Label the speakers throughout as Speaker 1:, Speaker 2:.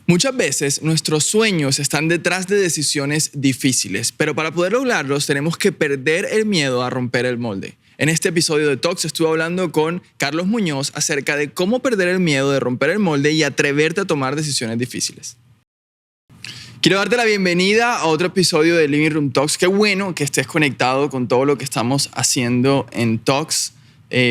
Speaker 1: Muchas veces nuestros sueños están detrás de decisiones difíciles, pero para poder lograrlos tenemos que perder el miedo a romper el molde. En este episodio de Talks estuve hablando con Carlos Muñoz acerca de cómo perder el miedo de romper el molde y atreverte a tomar decisiones difíciles. Quiero darte la bienvenida a otro episodio de Living Room Talks. Qué bueno que estés conectado con todo lo que estamos haciendo en Talks.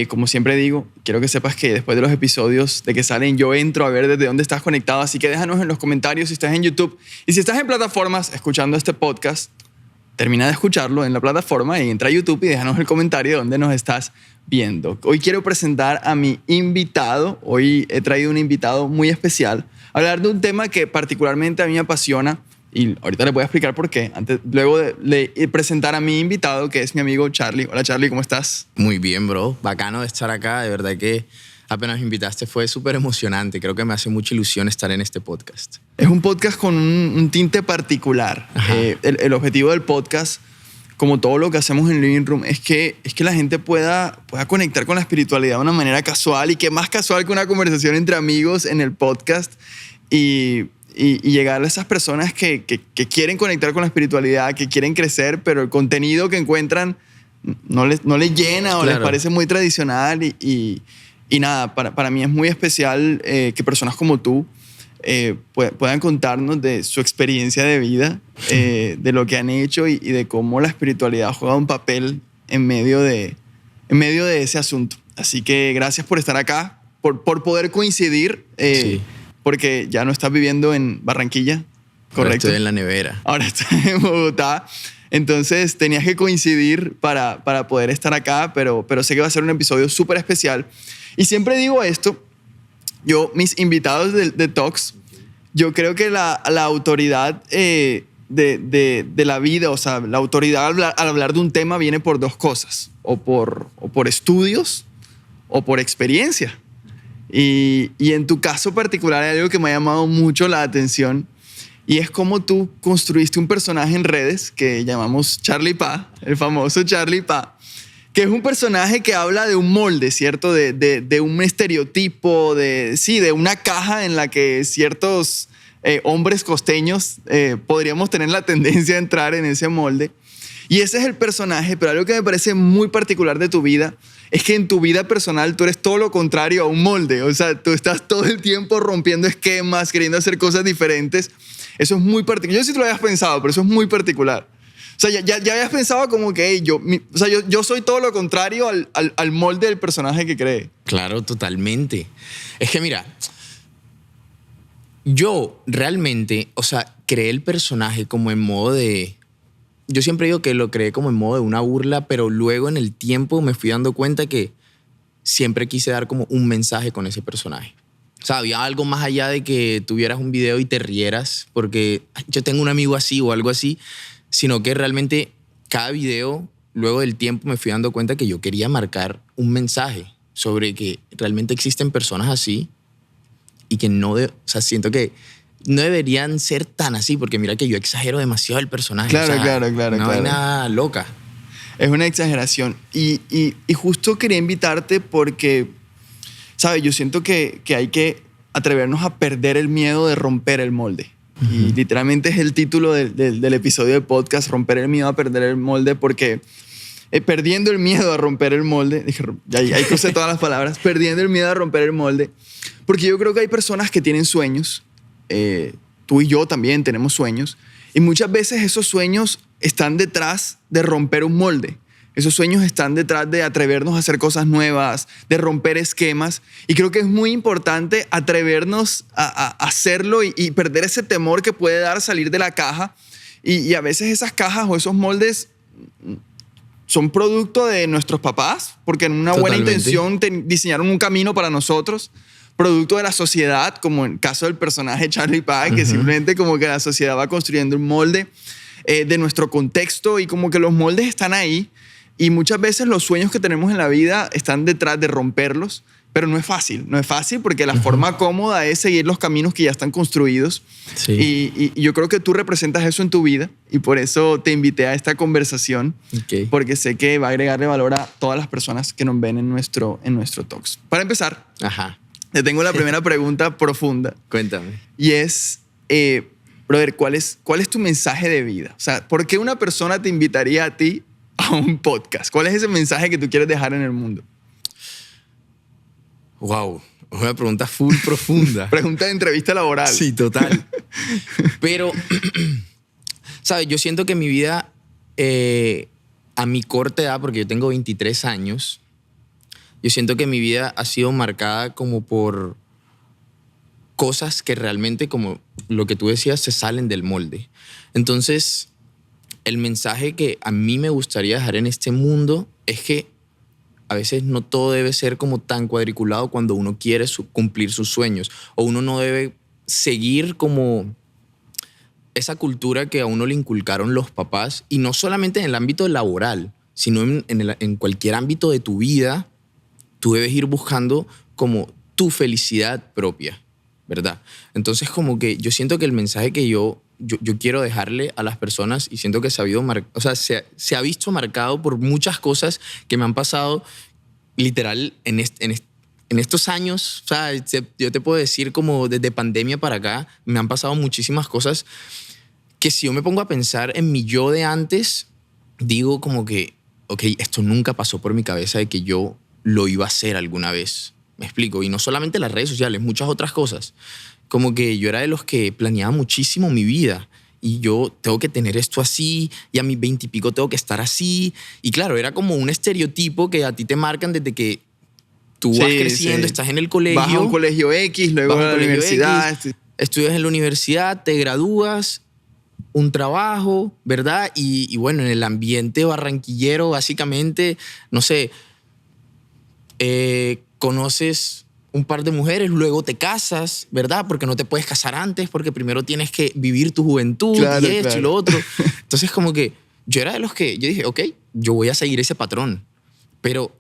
Speaker 1: Como siempre digo, quiero que sepas que después de los episodios de que salen, yo entro a ver desde dónde estás conectado. Así que déjanos en los comentarios si estás en YouTube. Y si estás en plataformas escuchando este podcast, termina de escucharlo en la plataforma y entra a YouTube y déjanos el comentario de dónde nos estás viendo. Hoy quiero presentar a mi invitado. Hoy he traído un invitado muy especial a hablar de un tema que particularmente a mí me apasiona. Y ahorita les voy a explicar por qué. Luego de presentar a mi invitado, que es mi amigo Charlie. Hola Charlie, ¿cómo estás?
Speaker 2: Muy bien, bro. Bacano de estar acá. De verdad que apenas me invitaste fue súper emocionante. Creo que me hace mucha ilusión estar en este podcast.
Speaker 1: Es un podcast con un tinte particular. El objetivo del podcast, como todo lo que hacemos en Living Room, es que la gente pueda conectar con la espiritualidad de una manera casual y que más casual que una conversación entre amigos en el podcast y llegar a esas personas que quieren conectar con la espiritualidad, que quieren crecer, pero el contenido que encuentran no les llena o les parece muy tradicional. Y nada, para mí es muy especial que personas como tú puedan contarnos de su experiencia de vida, de lo que han hecho y de cómo la espiritualidad juega un papel en medio de ese asunto. Así que gracias por estar acá, por poder coincidir.
Speaker 2: Sí.
Speaker 1: Porque ya no estás viviendo en Barranquilla, ¿correcto?
Speaker 2: Ahora estoy en la nevera.
Speaker 1: Ahora estoy en Bogotá. Entonces tenías que coincidir para poder estar acá, pero sé que va a ser un episodio súper especial. Y siempre digo esto, mis invitados de Talks, yo creo que la autoridad de la vida, o sea, la autoridad al hablar de un tema viene por dos cosas, o por estudios o por experiencia. Y en tu caso particular hay algo que me ha llamado mucho la atención y es cómo tú construiste un personaje en redes que llamamos Charlie Pa, el famoso Charlie Pa, que es un personaje que habla de un molde, ¿cierto? De un estereotipo, de una caja en la que ciertos hombres costeños podríamos tener la tendencia a entrar en ese molde. Y ese es el personaje, pero algo que me parece muy particular de tu vida es que en tu vida personal tú eres todo lo contrario a un molde. O sea, tú estás todo el tiempo rompiendo esquemas, queriendo hacer cosas diferentes. Eso es muy particular. Yo no sé si tú lo habías pensado, pero eso es muy particular. O sea, ya habías pensado como que yo soy todo lo contrario al molde del personaje que cree.
Speaker 2: Claro, totalmente. Es que mira, yo realmente, o sea, creé el personaje como en modo de... Yo siempre digo que lo creé como en modo de una burla, pero luego en el tiempo me fui dando cuenta que siempre quise dar como un mensaje con ese personaje. O sea, había algo más allá de que tuvieras un video y te rieras porque yo tengo un amigo así o algo así, sino que realmente cada video, luego del tiempo me fui dando cuenta que yo quería marcar un mensaje sobre que realmente existen personas así y que no... o sea, siento que no deberían ser tan así, porque mira que yo exagero demasiado el personaje.
Speaker 1: Claro,
Speaker 2: o sea,
Speaker 1: claro.
Speaker 2: No hay nada loca.
Speaker 1: Es una exageración. Y justo quería invitarte porque, ¿sabes? Yo siento que hay que atrevernos a perder el miedo de romper el molde. Y literalmente es el título del episodio de podcast, romper el miedo a perder el molde, porque perdiendo el miedo a romper el molde, ahí crucé todas las palabras, perdiendo el miedo a romper el molde, porque yo creo que hay personas que tienen sueños. Tú y yo también tenemos sueños y muchas veces esos sueños están detrás de romper un molde. Esos sueños están detrás de atrevernos a hacer cosas nuevas, de romper esquemas, y creo que es muy importante atrevernos a hacerlo y perder ese temor que puede dar salir de la caja. Y a veces esas cajas o esos moldes son producto de nuestros papás, porque en una buena intención diseñaron un camino para nosotros. Producto de la sociedad, como en el caso del personaje Charlie Pa, que simplemente como que la sociedad va construyendo un molde de nuestro contexto y como que los moldes están ahí y muchas veces los sueños que tenemos en la vida están detrás de romperlos pero no es fácil porque la forma cómoda es seguir los caminos que ya están construidos.
Speaker 2: Sí.
Speaker 1: Y yo creo que tú representas eso en tu vida y por eso te invité a esta conversación,
Speaker 2: Ok.
Speaker 1: porque sé que va a agregarle valor a todas las personas que nos ven en nuestro Talks. Para empezar,
Speaker 2: Ajá.
Speaker 1: te tengo la primera pregunta profunda
Speaker 2: Cuéntame.
Speaker 1: y es, brother, ¿cuál es tu mensaje de vida? O sea, ¿por qué una persona te invitaría a ti a un podcast? ¿Cuál es ese mensaje que tú quieres dejar en el mundo?
Speaker 2: Wow. Una pregunta full profunda.
Speaker 1: Pregunta de entrevista laboral.
Speaker 2: Sí, total. Pero, ¿sabes? Yo siento que mi vida, a mi corta edad, porque yo tengo 23 años, yo siento que mi vida ha sido marcada como por cosas que realmente, como lo que tú decías, se salen del molde. Entonces, el mensaje que a mí me gustaría dejar en este mundo es que a veces no todo debe ser como tan cuadriculado cuando uno quiere cumplir sus sueños, o uno no debe seguir como esa cultura que a uno le inculcaron los papás, y no solamente en el ámbito laboral, sino en cualquier ámbito de tu vida. Tú debes ir buscando como tu felicidad propia, ¿verdad? Entonces, como que yo siento que el mensaje que yo quiero dejarle a las personas, y siento que se ha visto marcado por muchas cosas que me han pasado literal en estos años. O sea, yo te puedo decir como desde pandemia para acá me han pasado muchísimas cosas que, si yo me pongo a pensar en mi yo de antes, digo como que, ok, esto nunca pasó por mi cabeza de que yo lo iba a hacer alguna vez. ¿Me explico? Y no solamente las redes sociales, muchas otras cosas. Como que yo era de los que planeaba muchísimo mi vida. Y yo tengo que tener esto así, y a mis 20 y pico tengo que estar así. Y claro, era como un estereotipo que a ti te marcan desde que tú vas creciendo, estás en el colegio.
Speaker 1: Vas a un colegio X, luego a la universidad.
Speaker 2: Estudias en la universidad, te gradúas, un trabajo, ¿verdad? Y bueno, en el ambiente barranquillero, básicamente, no sé, conoces un par de mujeres, luego te casas, ¿verdad? Porque no te puedes casar antes, porque primero tienes que vivir tu juventud,
Speaker 1: claro,
Speaker 2: y esto
Speaker 1: claro.
Speaker 2: y lo otro. Entonces, como que yo era de los que yo dije, ok, yo voy a seguir ese patrón. Pero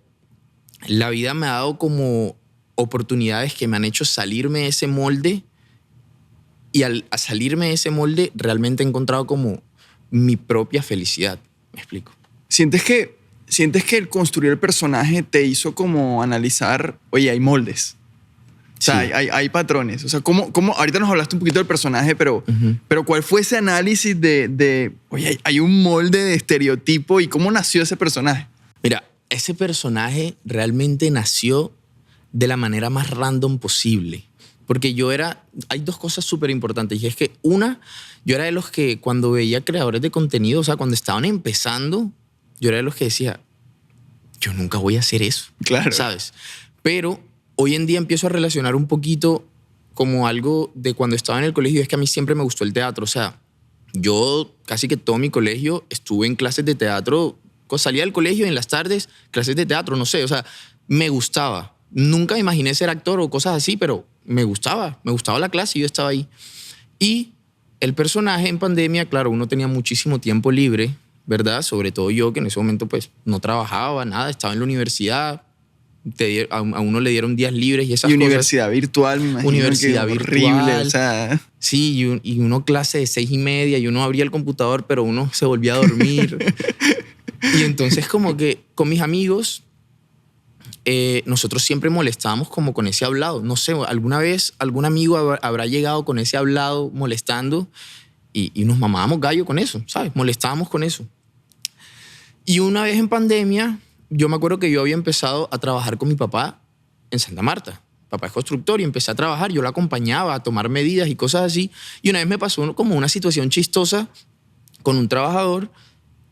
Speaker 2: la vida me ha dado como oportunidades que me han hecho salirme de ese molde, y a salirme de ese molde realmente he encontrado como mi propia felicidad. ¿Me explico?
Speaker 1: ¿Sientes que el construir el personaje te hizo como analizar, oye, hay moldes? O sea,
Speaker 2: Sí.
Speaker 1: hay patrones. O sea, ¿cómo ahorita nos hablaste un poquito del personaje, pero ¿cuál fue ese análisis de oye, hay un molde de estereotipo, y cómo nació ese personaje?
Speaker 2: Mira, ese personaje realmente nació de la manera más random posible. Porque hay dos cosas súper importantes. Y es que una, yo era de los que cuando veía creadores de contenido, o sea, cuando estaban empezando, yo era de los que decía, yo nunca voy a hacer eso.
Speaker 1: Claro.
Speaker 2: ¿Sabes? Pero hoy en día empiezo a relacionar un poquito como algo de cuando estaba en el colegio. Es que a mí siempre me gustó el teatro. O sea, yo casi que todo mi colegio estuve en clases de teatro. Salía del colegio y en las tardes, clases de teatro, no sé. O sea, me gustaba. Nunca me imaginé ser actor o cosas así, pero me gustaba la clase y yo estaba ahí. Y el personaje en pandemia, claro, uno tenía muchísimo tiempo libre, ¿verdad? Sobre todo yo, que en ese momento pues no trabajaba, nada, estaba en la universidad. A uno le dieron días libres y esas
Speaker 1: Y
Speaker 2: cosas.
Speaker 1: universidad virtual, me imagino.
Speaker 2: Universidad
Speaker 1: que
Speaker 2: virtual.
Speaker 1: horrible, o sea.
Speaker 2: Sí, y uno clase de 6:30 y uno abría el computador, pero uno se volvía a dormir. Y entonces, como que con mis amigos, nosotros siempre molestábamos como con ese hablado. No sé, alguna vez algún amigo habrá llegado con ese hablado molestando, y nos mamábamos gallo con eso, ¿sabes? Molestábamos con eso. Y una vez en pandemia, yo me acuerdo que yo había empezado a trabajar con mi papá en Santa Marta. Papá es constructor y empecé a trabajar. Yo lo acompañaba a tomar medidas y cosas así. Y una vez me pasó como una situación chistosa con un trabajador.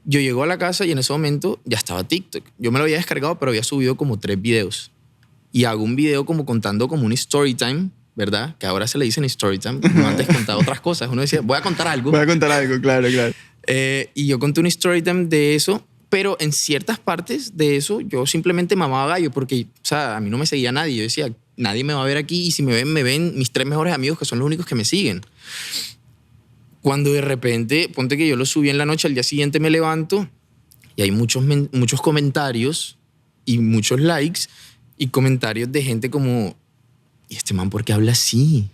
Speaker 2: Yo llego a la casa y en ese momento ya estaba TikTok. Yo me lo había descargado, pero había subido como 3 videos. Y hago un video como contando como un story time, ¿verdad? Que ahora se le dicen story time. Uno antes contaba otras cosas. Uno decía, voy a contar algo.
Speaker 1: Voy a contar algo, claro, claro.
Speaker 2: Y yo conté un story time de eso, pero en ciertas partes de eso yo simplemente mamaba gallo porque, o sea, a mí no me seguía nadie. Yo decía, nadie me va a ver aquí, y si me ven mis 3 mejores amigos, que son los únicos que me siguen. Cuando de repente, ponte que yo lo subí en la noche, al día siguiente me levanto y hay muchos comentarios y muchos likes, Y comentarios de gente como, ¿y este man por qué habla así?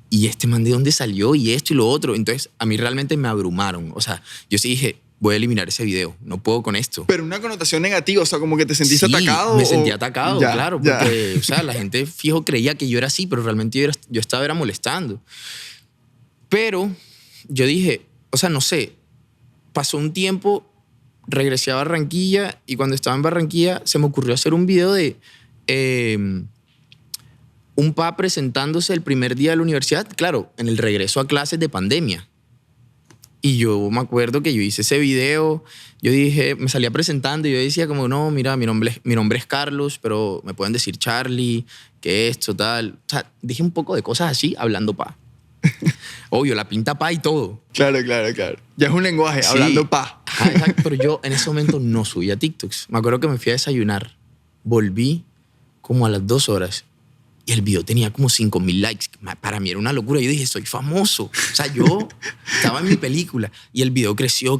Speaker 2: ¿Y este man de dónde salió? Y esto y lo otro. Entonces, a mí realmente me abrumaron. O sea, yo sí dije, voy a eliminar ese video. No puedo con esto.
Speaker 1: Pero una connotación negativa, o sea, como que te sentiste
Speaker 2: Sí,
Speaker 1: atacado.
Speaker 2: me sentí atacado,
Speaker 1: Ya,
Speaker 2: claro.
Speaker 1: ya.
Speaker 2: Porque, o sea, la gente fijo creía que yo era así, pero realmente yo estaba era molestando. Pero yo dije, o sea, no sé, pasó un tiempo, regresé a Barranquilla y cuando estaba en Barranquilla se me ocurrió hacer un video de un pa presentándose el primer día de la universidad, claro, en el regreso a clases de pandemia. Y yo me acuerdo que yo hice ese video, yo dije, me salía presentando y yo decía como, no, mira, mi nombre es Carlos, pero me pueden decir Charlie, que esto, tal. O sea, dije un poco de cosas así, hablando pa. Obvio, la pinta pa y todo.
Speaker 1: Claro. Ya es un lenguaje,
Speaker 2: Sí.
Speaker 1: hablando pa.
Speaker 2: Ajá, exacto, pero yo en ese momento no subía TikToks. Me acuerdo que me fui a desayunar, volví como a las 2 horas y el video tenía como 5.000 likes. Para mí era una locura. Yo dije, soy famoso. O sea, yo estaba en mi película y el video creció. Me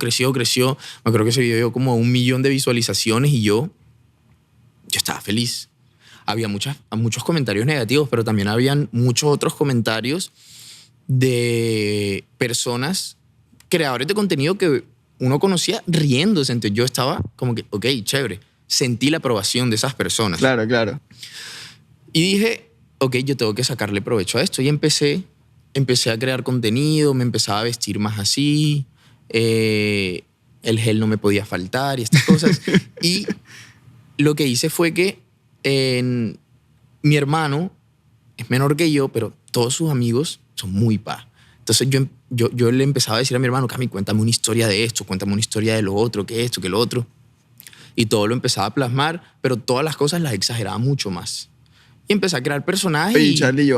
Speaker 2: acuerdo que ese video dio como 1 millón de visualizaciones y yo estaba feliz. Había muchos comentarios negativos, pero también habían muchos otros comentarios de personas, creadores de contenido que uno conocía riéndose. Entonces yo estaba como que, ok, chévere. Sentí la aprobación de esas personas.
Speaker 1: Claro.
Speaker 2: Y dije, ok, yo tengo que sacarle provecho a esto. Y empecé a crear contenido, me empezaba a vestir más así, el gel no me podía faltar y estas cosas. Y lo que hice fue que mi hermano es menor que yo, pero todos sus amigos son muy pa. Entonces yo le empezaba a decir a mi hermano, Cami, cuéntame una historia de esto, cuéntame una historia de lo otro, que esto, que lo otro. Y todo lo empezaba a plasmar, pero todas las cosas las exageraba mucho más. Y empecé a crear personajes.
Speaker 1: Oye, Charlie,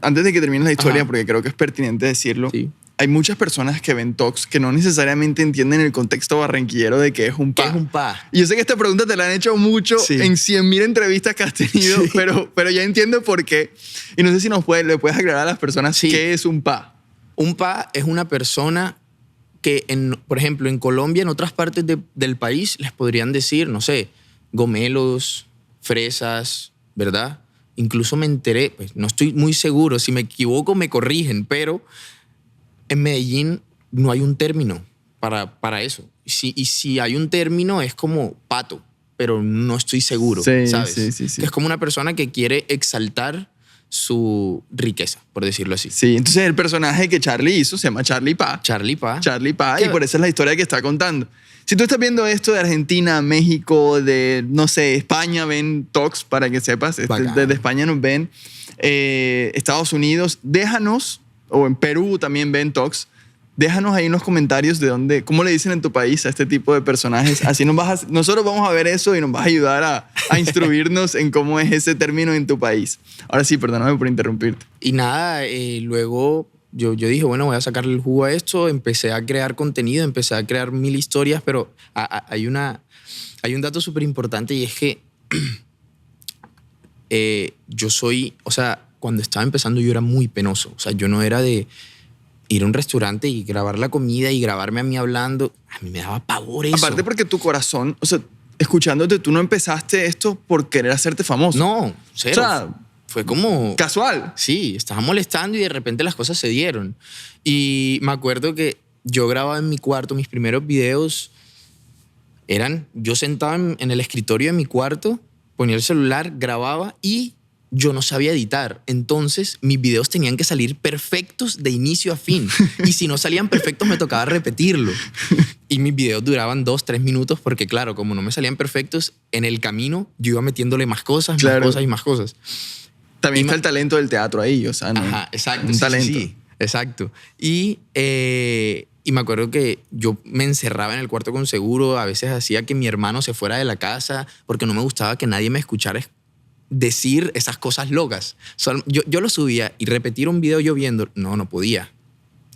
Speaker 1: antes de que termines la historia,
Speaker 2: Ajá.
Speaker 1: porque creo que es pertinente decirlo,
Speaker 2: Sí.
Speaker 1: hay muchas personas que ven talks que no necesariamente entienden el contexto barranquillero de qué es un
Speaker 2: ¿Qué
Speaker 1: pa.
Speaker 2: es un pa?
Speaker 1: Y yo sé que esta pregunta te la han hecho mucho
Speaker 2: Sí.
Speaker 1: en 100.000 entrevistas que has tenido,
Speaker 2: Sí.
Speaker 1: pero ya entiendo por qué. Y no sé si le puedes aclarar a las personas
Speaker 2: Sí.
Speaker 1: qué es un pa.
Speaker 2: Un pa es una persona que, por ejemplo, en Colombia, en otras partes del país, les podrían decir, no sé, gomelos, fresas, ¿verdad? Incluso me enteré, pues no estoy muy seguro, si me equivoco me corrigen, pero en Medellín no hay un término para eso. Y si hay un término es como pato, pero no estoy seguro,
Speaker 1: Sí,
Speaker 2: ¿sabes?
Speaker 1: sí.
Speaker 2: Que es como una persona que quiere exaltar su riqueza, por decirlo así.
Speaker 1: Sí, entonces el personaje que Charlie hizo se llama Charlie Pa.
Speaker 2: Charlie Pa.
Speaker 1: Charlie Pa,
Speaker 2: ¿Qué?
Speaker 1: y por eso es la historia que está contando. Si tú estás viendo esto de Argentina, México, de, no sé, España, ven talks, para que sepas,
Speaker 2: Bacán.
Speaker 1: desde España nos ven, Estados Unidos, déjanos, o en Perú también ven talks, déjanos ahí unos comentarios de dónde, cómo le dicen en tu país a este tipo de personajes. Así nosotros vamos a ver eso y nos vas a ayudar a instruirnos en cómo es ese término en tu país. Ahora sí, perdóname por interrumpirte.
Speaker 2: Y nada, luego yo dije, bueno, voy a sacarle el jugo a esto, empecé a crear contenido, empecé a crear 1000 historias, pero hay un dato súper importante y es que yo soy, o sea, cuando estaba empezando yo era muy penoso, o sea, yo no era de ir a un restaurante y grabar la comida y grabarme a mí hablando, a mí me daba pavor eso.
Speaker 1: Aparte porque tu corazón, o sea, escuchándote, tú no empezaste esto por querer hacerte famoso.
Speaker 2: No, cero.
Speaker 1: O sea,
Speaker 2: fue como...
Speaker 1: casual.
Speaker 2: Sí, estaba molestando y de repente las cosas se dieron. Y me acuerdo que yo grababa en mi cuarto, mis primeros videos eran yo sentado en el escritorio de mi cuarto, ponía el celular, grababa y yo no sabía editar. Entonces mis videos tenían que salir perfectos de inicio a fin. Y si no salían perfectos me tocaba repetirlo. Y mis videos duraban 2-3 minutos porque claro, como no me salían perfectos, en el camino yo iba metiéndole más cosas,
Speaker 1: Claro.
Speaker 2: más cosas y más cosas.
Speaker 1: También
Speaker 2: Y
Speaker 1: está el talento del teatro ahí, o sea, ¿no?
Speaker 2: Ajá, exacto.
Speaker 1: Un
Speaker 2: sí,
Speaker 1: talento.
Speaker 2: sí, exacto. Y me acuerdo que yo me encerraba en el cuarto con seguro. A veces hacía que mi hermano se fuera de la casa porque no me gustaba que nadie me escuchara decir esas cosas locas. Yo lo subía y repetir un video yo viendo, no podía.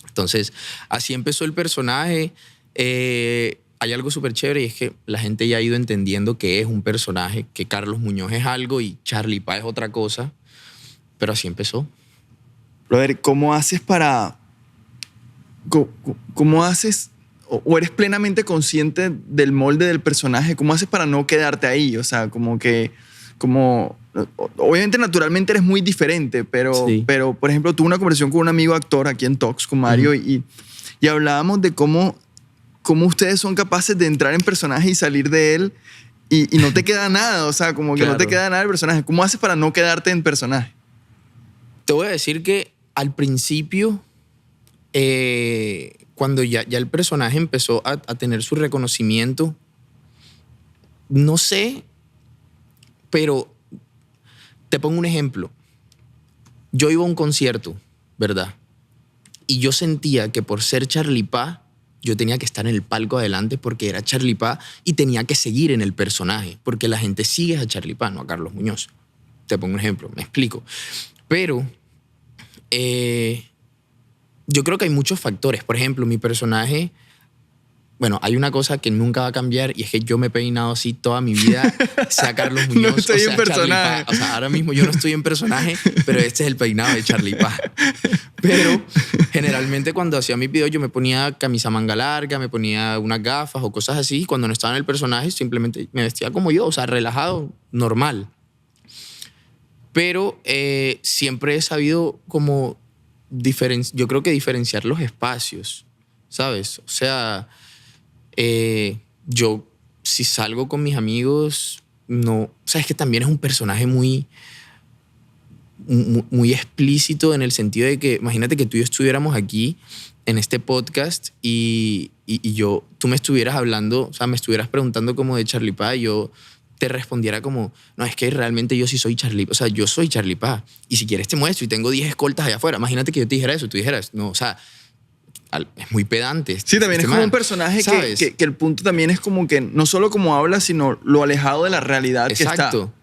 Speaker 2: Entonces, así empezó el personaje. Hay algo súper chévere y es que la gente ya ha ido entendiendo que es un personaje, que Carlos Muñoz es algo y Charlie Pa es otra cosa. Pero así empezó.
Speaker 1: Brother, ¿cómo haces para... ¿Cómo haces o eres plenamente consciente del molde del personaje? ¿Cómo haces para no quedarte ahí? O sea, como que... Como obviamente naturalmente eres muy diferente, pero,
Speaker 2: Sí.
Speaker 1: pero por ejemplo, tuve una conversación con un amigo actor aquí en Talks, con Mario, y hablábamos de cómo ustedes son capaces de entrar en personaje y salir de él y no te queda nada, o sea, como que no te
Speaker 2: Claro.
Speaker 1: queda nada del personaje. ¿Cómo haces para no quedarte en personaje?
Speaker 2: Te voy a decir que al principio, cuando ya el personaje empezó a tener su reconocimiento, no sé, pero te pongo un ejemplo. Yo iba a un concierto, ¿verdad? Y yo sentía que por ser Charlie Pa, yo tenía que estar en el palco adelante porque era Charlie Pa y tenía que seguir en el personaje, porque la gente sigue a Charlie Pa, no a Carlos Muñoz. Te pongo un ejemplo, me explico. Pero yo creo que hay muchos factores. Por ejemplo, mi personaje, bueno, hay una cosa que nunca va a cambiar y es que yo me he peinado así toda mi vida, sea Carlos Muñoz
Speaker 1: No estoy
Speaker 2: o sea
Speaker 1: en
Speaker 2: Charlie
Speaker 1: personaje.
Speaker 2: Pa. O sea, ahora mismo yo no estoy en personaje, pero este es el peinado de Charlie Pa. Pero generalmente cuando hacía mis videos yo me ponía camisa manga larga, me ponía unas gafas o cosas así. Y cuando no estaba en el personaje simplemente me vestía como yo, o sea, relajado, normal. Pero siempre he sabido como yo creo que diferenciar los espacios, ¿sabes? O sea, yo si salgo con mis amigos, no, o sea, es que también es un personaje muy explícito en el sentido de que, imagínate que tú y yo estuviéramos aquí en este podcast y tú me estuvieras hablando, o sea, me estuvieras preguntando como de Charlie Pa y yo te respondiera como, no, es que realmente yo sí soy Charlie, o sea, yo soy Charlie Pa y si quieres te muestro y tengo 10 escoltas allá afuera. Imagínate que yo te dijera eso, tú dijeras, no, o sea, es muy pedante.
Speaker 1: Sí, también es como
Speaker 2: man,
Speaker 1: un personaje
Speaker 2: ¿sabes?
Speaker 1: que el punto también es como que no solo como habla, sino lo alejado de la realidad que está.
Speaker 2: Exacto.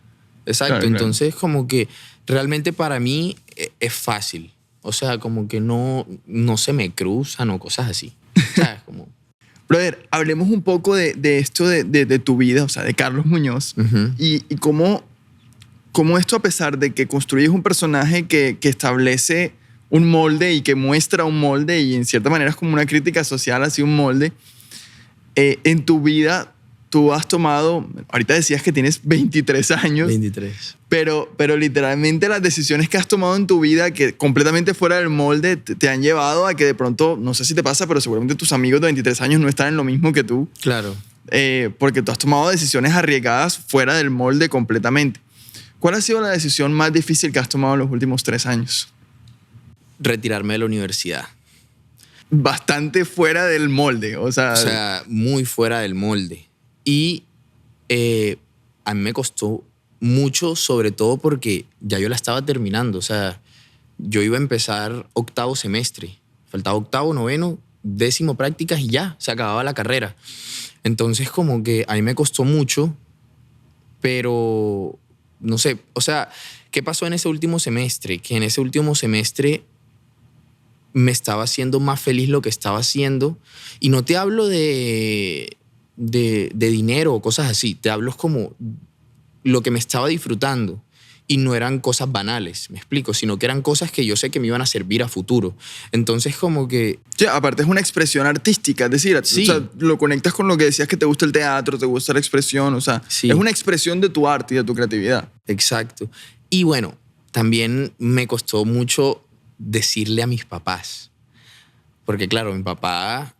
Speaker 1: Claro.
Speaker 2: Entonces, como que realmente para mí es fácil. O sea, como que no se me cruzan o cosas así. ¿Sabes? Como...
Speaker 1: Brother, hablemos un poco de esto de tu vida, o sea, de Carlos Muñoz,
Speaker 2: Ujú.
Speaker 1: y cómo esto, a pesar de que construyes un personaje que establece un molde y que muestra un molde y en cierta manera es como una crítica social hacia un molde, en tu vida tú has tomado, ahorita decías que tienes 23 años,
Speaker 2: 23.
Speaker 1: pero literalmente las decisiones que has tomado en tu vida que completamente fuera del molde te han llevado a que de pronto, no sé si te pasa, pero seguramente tus amigos de 23 años no están en lo mismo que tú,
Speaker 2: Claro.
Speaker 1: porque tú has tomado decisiones arriesgadas fuera del molde completamente. ¿Cuál ha sido la decisión más difícil que has tomado en los últimos 3 años?
Speaker 2: Retirarme de la universidad.
Speaker 1: Bastante fuera del molde,
Speaker 2: O sea, muy fuera del molde. Y a mí me costó mucho, sobre todo porque ya yo la estaba terminando. O sea, yo iba a empezar 8º semestre. Faltaba 8º, 9º, 10º prácticas y ya, se acababa la carrera. Entonces, como que a mí me costó mucho, pero no sé, o sea, ¿qué pasó en ese último semestre? Que en ese último semestre me estaba haciendo más feliz lo que estaba haciendo. Y no te hablo de dinero o cosas así. Te hablo como lo que me estaba disfrutando. Y no eran cosas banales, me explico, sino que eran cosas que yo sé que me iban a servir a futuro. Entonces, como que...
Speaker 1: Sí, aparte es una expresión artística, es decir,
Speaker 2: Sí.
Speaker 1: o sea, lo conectas con lo que decías que te gusta el teatro, te gusta la expresión, o sea,
Speaker 2: Sí.
Speaker 1: es una expresión de tu arte y de tu creatividad.
Speaker 2: Exacto. Y bueno, también me costó mucho decirle a mis papás. Porque claro, mi papá,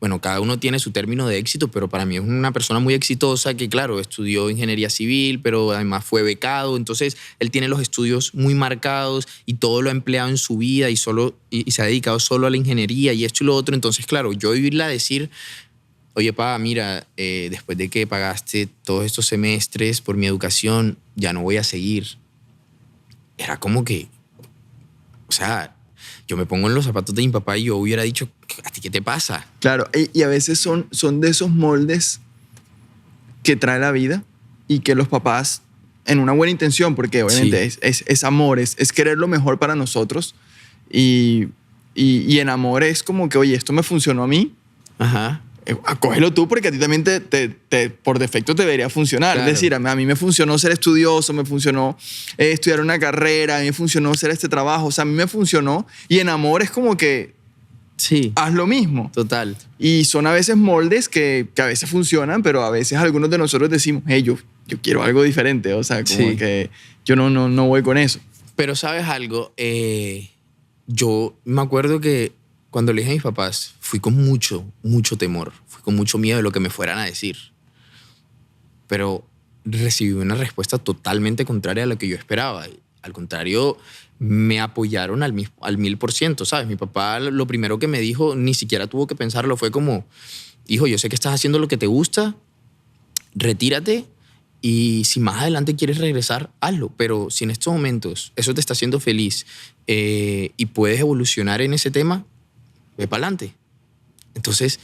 Speaker 2: bueno, cada uno tiene su término de éxito, pero para mí es una persona muy exitosa que, claro, estudió ingeniería civil, pero además fue becado. Entonces, él tiene los estudios muy marcados y todo lo ha empleado en su vida y se ha dedicado solo a la ingeniería y esto y lo otro. Entonces, claro, yo irle a decir, oye, pa, mira, después de que pagaste todos estos semestres por mi educación, ya no voy a seguir. Era como que, o sea, yo me pongo en los zapatos de mi papá y yo hubiera dicho, ¿a ti qué te pasa?
Speaker 1: Claro, y a veces son de esos moldes que trae la vida y que los papás, en una buena intención, porque obviamente
Speaker 2: Sí.
Speaker 1: es amor, es querer lo mejor para nosotros y en amor es como que, oye, esto me funcionó a mí,
Speaker 2: Ajá.
Speaker 1: acógelo tú porque a ti también por defecto te debería funcionar.
Speaker 2: Claro.
Speaker 1: Es decir, a mí me funcionó ser estudioso, me funcionó estudiar una carrera, a mí me funcionó hacer este trabajo, o sea, a mí me funcionó y en amor es como que
Speaker 2: Sí,
Speaker 1: haz lo mismo.
Speaker 2: total.
Speaker 1: Y son a veces moldes que a veces funcionan, pero a veces algunos de nosotros decimos, hey, yo quiero algo diferente. O sea, como
Speaker 2: Sí.
Speaker 1: que yo no voy con eso.
Speaker 2: Pero ¿sabes algo? Yo me acuerdo que cuando le dije a mis papás, fui con mucho, mucho temor, fui con mucho miedo de lo que me fueran a decir. Pero recibí una respuesta totalmente contraria a lo que yo esperaba. Al contrario, me apoyaron al 1000%, ¿sabes? Mi papá lo primero que me dijo, ni siquiera tuvo que pensarlo, fue como, hijo, yo sé que estás haciendo lo que te gusta, retírate y si más adelante quieres regresar, hazlo. Pero si en estos momentos eso te está haciendo feliz y puedes evolucionar en ese tema, ve para adelante. Entonces,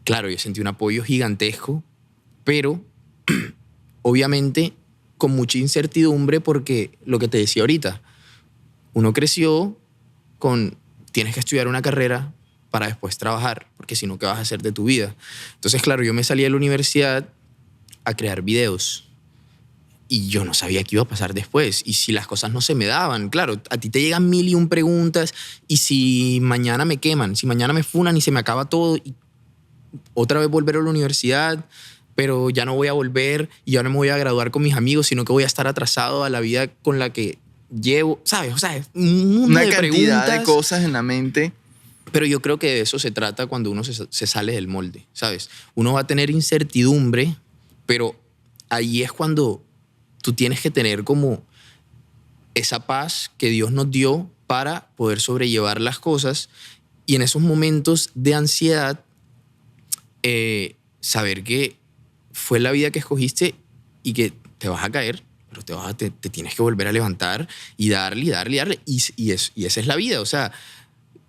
Speaker 2: claro, yo sentí un apoyo gigantesco, pero obviamente con mucha incertidumbre porque lo que te decía ahorita, uno creció con tienes que estudiar una carrera para después trabajar, porque si no, ¿qué vas a hacer de tu vida? Entonces, claro, yo me salí de la universidad a crear videos y yo no sabía qué iba a pasar después. Y si las cosas no se me daban, claro, a ti te llegan 1001 preguntas y si mañana me queman, si mañana me funan y se me acaba todo y otra vez volver a la universidad, pero ya no voy a volver y ya no me voy a graduar con mis amigos, sino que voy a estar atrasado a la vida con la que llevo, ¿sabes? O sea, un mundo
Speaker 1: Una
Speaker 2: de
Speaker 1: cantidad
Speaker 2: preguntas.
Speaker 1: de cosas en la mente.
Speaker 2: Pero yo creo que de eso se trata cuando uno se sale del molde, ¿sabes? Uno va a tener incertidumbre, pero ahí es cuando tú tienes que tener como esa paz que Dios nos dio para poder sobrellevar las cosas y en esos momentos de ansiedad saber que fue la vida que escogiste y que te vas a caer, pero te tienes que volver a levantar y darle y darle y darle. Y esa es la vida. O sea,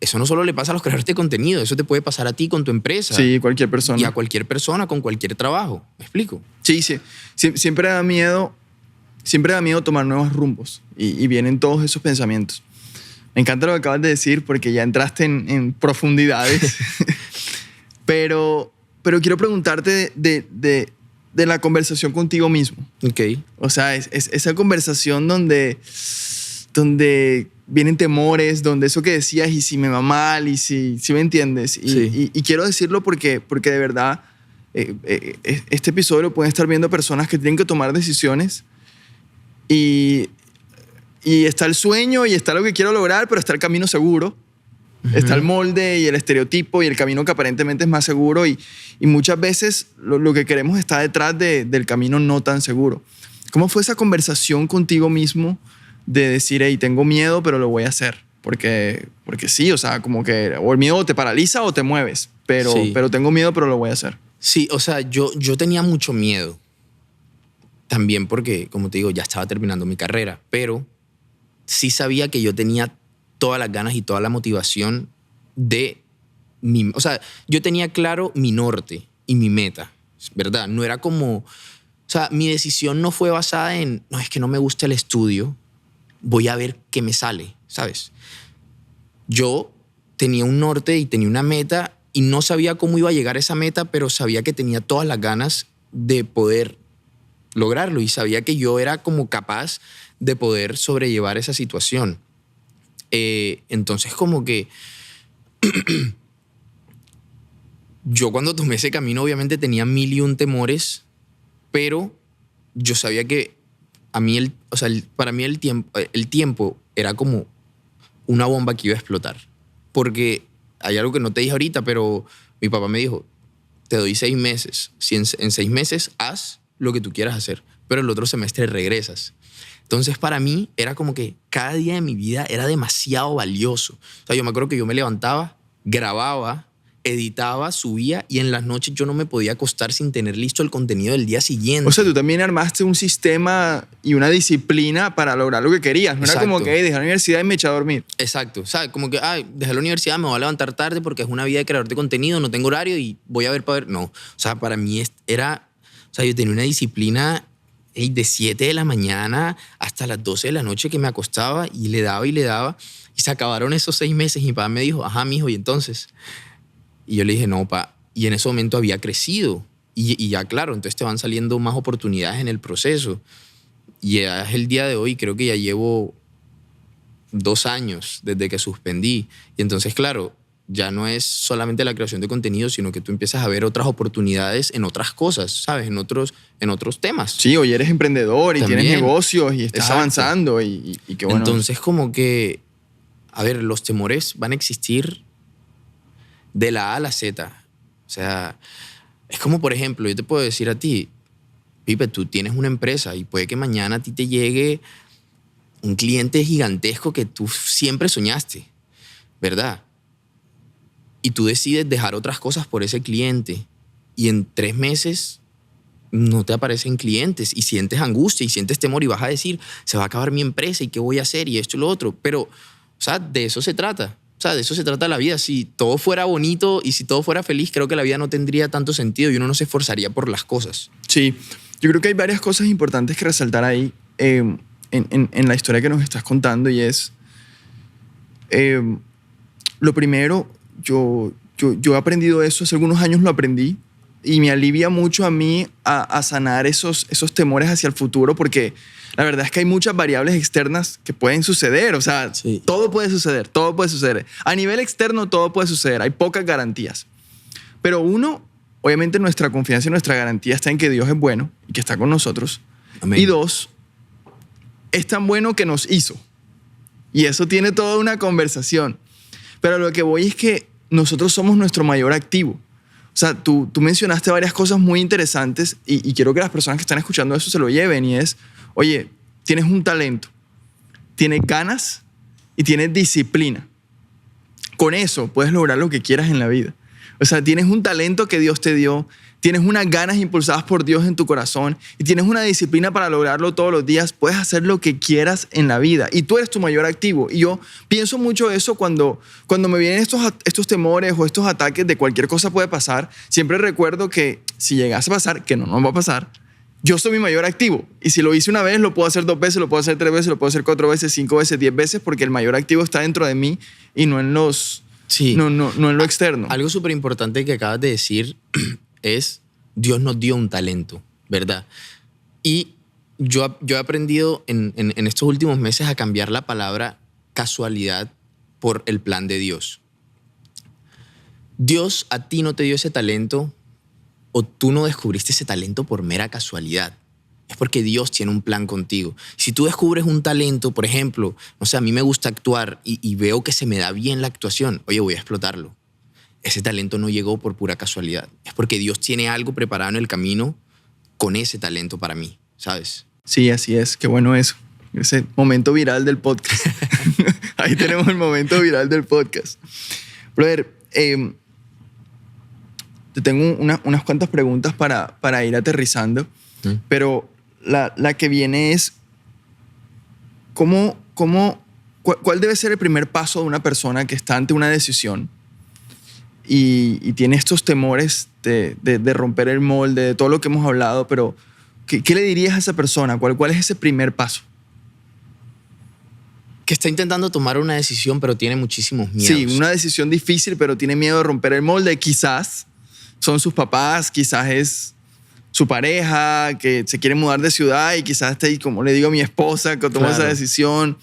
Speaker 2: eso no solo le pasa a los creadores de contenido, eso te puede pasar a ti con tu empresa.
Speaker 1: Sí, cualquier persona.
Speaker 2: Y a cualquier persona con cualquier trabajo. ¿Me explico?
Speaker 1: Sí, sí. Siempre da miedo tomar nuevos rumbos y vienen todos esos pensamientos. Me encanta lo que acabas de decir porque ya entraste en profundidades. pero quiero preguntarte de la conversación contigo mismo.
Speaker 2: Ok.
Speaker 1: O sea, es esa conversación donde vienen temores, donde eso que decías, y si me va mal, y si me entiendes. Y quiero decirlo porque de verdad este episodio lo pueden estar viendo personas que tienen que tomar decisiones y está el sueño y está lo que quiero lograr, pero está el camino seguro. Está el molde y el estereotipo y el camino que aparentemente es más seguro y muchas veces lo que queremos está detrás del camino no tan seguro. ¿Cómo fue esa conversación contigo mismo de decir, hey, tengo miedo, pero lo voy a hacer? Porque sí, o sea, como que o el miedo te paraliza o te mueves, pero tengo miedo, pero lo voy a hacer.
Speaker 2: Sí, o sea, yo tenía mucho miedo. También porque, como te digo, ya estaba terminando mi carrera, pero sí sabía que yo tenía todas las ganas y toda la motivación o sea, yo tenía claro mi norte y mi meta, ¿verdad? No era como, o sea, mi decisión no fue basada en, no, es que no me gusta el estudio, voy a ver qué me sale, ¿sabes? Yo tenía un norte y tenía una meta y no sabía cómo iba a llegar a esa meta, pero sabía que tenía todas las ganas de poder lograrlo y sabía que yo era como capaz de poder sobrellevar esa situación. Entonces como que yo cuando tomé ese camino obviamente tenía 1001 temores, pero yo sabía que a mí para mí el tiempo era como una bomba que iba a explotar. Porque hay algo que no te dije ahorita, pero mi papá me dijo, te doy 6 meses. Si en 6 meses haz lo que tú quieras hacer, pero el otro semestre regresas. Entonces, para mí, era como que cada día de mi vida era demasiado valioso. O sea, yo me acuerdo que yo me levantaba, grababa, editaba, subía y en las noches yo no me podía acostar sin tener listo el contenido del día siguiente.
Speaker 1: O sea, tú también armaste un sistema y una disciplina para lograr lo que querías. No era como que dejé la universidad y me eché a dormir.
Speaker 2: Exacto. O sea, como que dejé la universidad, me voy a levantar tarde porque es una vida de creador de contenido, no tengo horario y voy a ver para ver. No. O sea, para mí era... O sea, yo tenía una disciplina de 7 de la mañana hasta las 12 de la noche que me acostaba y le daba y se acabaron esos 6 meses y mi papá me dijo, ajá, mijo, ¿y entonces? Y yo le dije, no, pa. Y en ese momento había crecido y ya, claro, entonces te van saliendo más oportunidades en el proceso. Y ya es el día de hoy, creo que ya llevo 2 años desde que suspendí. Y entonces, claro, ya no es solamente la creación de contenido, sino que tú empiezas a ver otras oportunidades en otras cosas, ¿sabes? En otros temas.
Speaker 1: Sí, hoy eres emprendedor y
Speaker 2: También.
Speaker 1: tienes negocios y estás
Speaker 2: Exacto.
Speaker 1: avanzando y qué bueno.
Speaker 2: Entonces, como que, a ver, los temores van a existir de la A a la Z. O sea, es como, por ejemplo, yo te puedo decir a ti, Pipe, tú tienes una empresa y puede que mañana a ti te llegue un cliente gigantesco que tú siempre soñaste, ¿verdad? Y tú decides dejar otras cosas por ese cliente y en 3 meses no te aparecen clientes y sientes angustia y sientes temor y vas a decir, se va a acabar mi empresa y qué voy a hacer y esto y lo otro. Pero, o sea, de eso se trata. O sea, de eso se trata la vida. Si todo fuera bonito y si todo fuera feliz, creo que la vida no tendría tanto sentido y uno no se esforzaría por las cosas.
Speaker 1: Sí, yo creo que hay varias cosas importantes que resaltar ahí en la historia que nos estás contando y es, lo primero, yo he aprendido eso, hace algunos años lo aprendí y me alivia mucho a mí a sanar esos temores hacia el futuro porque la verdad es que hay muchas variables externas que pueden suceder, o sea,
Speaker 2: Sí.
Speaker 1: todo puede suceder, todo puede suceder. A nivel externo todo puede suceder, hay pocas garantías. Pero uno, obviamente nuestra confianza y nuestra garantía está en que Dios es bueno y que está con nosotros.
Speaker 2: Amén.
Speaker 1: Y dos, es tan bueno que nos hizo. Y eso tiene toda una conversación. Pero lo que voy es que nosotros somos nuestro mayor activo. O sea, tú mencionaste varias cosas muy interesantes y quiero que las personas que están escuchando eso se lo lleven y es, oye, tienes un talento, tienes ganas y tienes disciplina. Con eso puedes lograr lo que quieras en la vida. O sea, tienes un talento que Dios te dio, tienes unas ganas impulsadas por Dios en tu corazón y tienes una disciplina para lograrlo todos los días. Puedes hacer lo que quieras en la vida y tú eres tu mayor activo. Y yo pienso mucho eso cuando me vienen estos temores o estos ataques de cualquier cosa puede pasar. Siempre recuerdo que si llegase a pasar, que no nos va a pasar, yo soy mi mayor activo. Y si lo hice una vez, lo puedo hacer 2 veces, lo puedo hacer 3 veces, lo puedo hacer 4 veces, 5 veces, 10 veces, porque el mayor activo está dentro de mí y no en los...
Speaker 2: Sí.
Speaker 1: No en lo externo.
Speaker 2: Algo súper importante que acabas de decir es Dios nos dio un talento, ¿verdad? Y yo he aprendido en estos últimos meses a cambiar la palabra casualidad por el plan de Dios. Dios a ti no te dio ese talento o tú no descubriste ese talento por mera casualidad. Es porque Dios tiene un plan contigo. Si tú descubres un talento, por ejemplo, no sé, a mí me gusta actuar y veo que se me da bien la actuación, oye, voy a explotarlo. Ese talento no llegó por pura casualidad. Es porque Dios tiene algo preparado en el camino con ese talento para mí, ¿sabes?
Speaker 1: Sí, así es. Qué bueno eso. Ese momento viral del podcast. Ahí tenemos el momento viral del podcast. Brother, te tengo unas cuantas preguntas para ir aterrizando, pero la que viene es ¿cuál debe ser el primer paso de una persona que está ante una decisión y tiene estos temores de romper el molde, de todo lo que hemos hablado, pero ¿qué le dirías a esa persona? ¿Cuál es ese primer paso?
Speaker 2: Que está intentando tomar una decisión, pero tiene muchísimos miedos.
Speaker 1: Sí, una decisión difícil, pero tiene miedo de romper el molde. Quizás son sus papás, quizás es su pareja que se quiere mudar de ciudad y quizás esté, como le digo a mi esposa, que tomó
Speaker 2: Claro.
Speaker 1: esa decisión.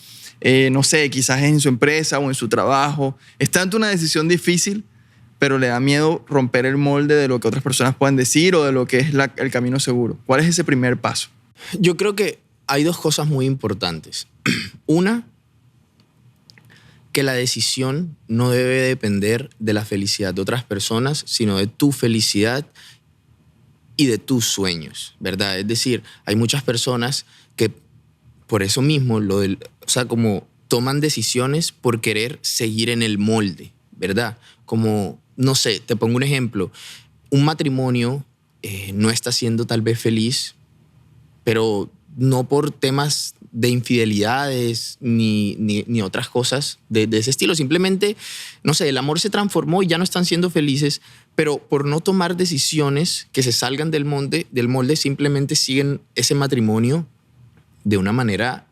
Speaker 1: No sé, quizás es en su empresa o en su trabajo. Está ante una decisión difícil, pero le da miedo romper el molde de lo que otras personas puedan decir o de lo que es el camino seguro. ¿Cuál es ese primer paso?
Speaker 2: Yo creo que hay 2 cosas muy importantes. Una, que la decisión no debe depender de la felicidad de otras personas, sino de tu felicidad y de tus sueños, ¿verdad? Es decir, hay muchas personas que por eso mismo, o sea, como toman decisiones por querer seguir en el molde, ¿verdad? Como, no sé, te pongo un ejemplo. Un matrimonio no está siendo tal vez feliz, pero no por temas de infidelidades ni otras cosas de ese estilo. Simplemente, no sé, el amor se transformó y ya no están siendo felices, pero por no tomar decisiones que se salgan del molde simplemente siguen ese matrimonio de una manera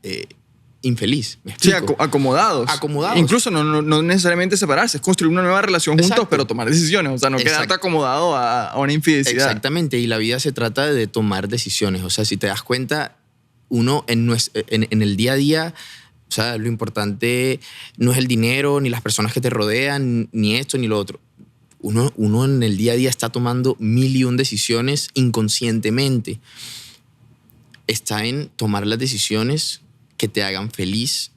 Speaker 2: infeliz. ¿Me
Speaker 1: Sí,
Speaker 2: explico?
Speaker 1: acomodados.
Speaker 2: Acomodados.
Speaker 1: Incluso no necesariamente separarse, es construir una nueva relación juntos,
Speaker 2: Exacto.
Speaker 1: pero tomar decisiones. O sea, no quedarte
Speaker 2: Exacto.
Speaker 1: acomodado a una infidelidad.
Speaker 2: Exactamente, y la vida se trata de tomar decisiones. O sea, si te das cuenta, uno en el día a día O sea, lo importante no es el dinero, ni las personas que te rodean, ni esto, ni lo otro. Uno en el día a día está tomando 1001 decisiones inconscientemente. Está en tomar las decisiones que te hagan feliz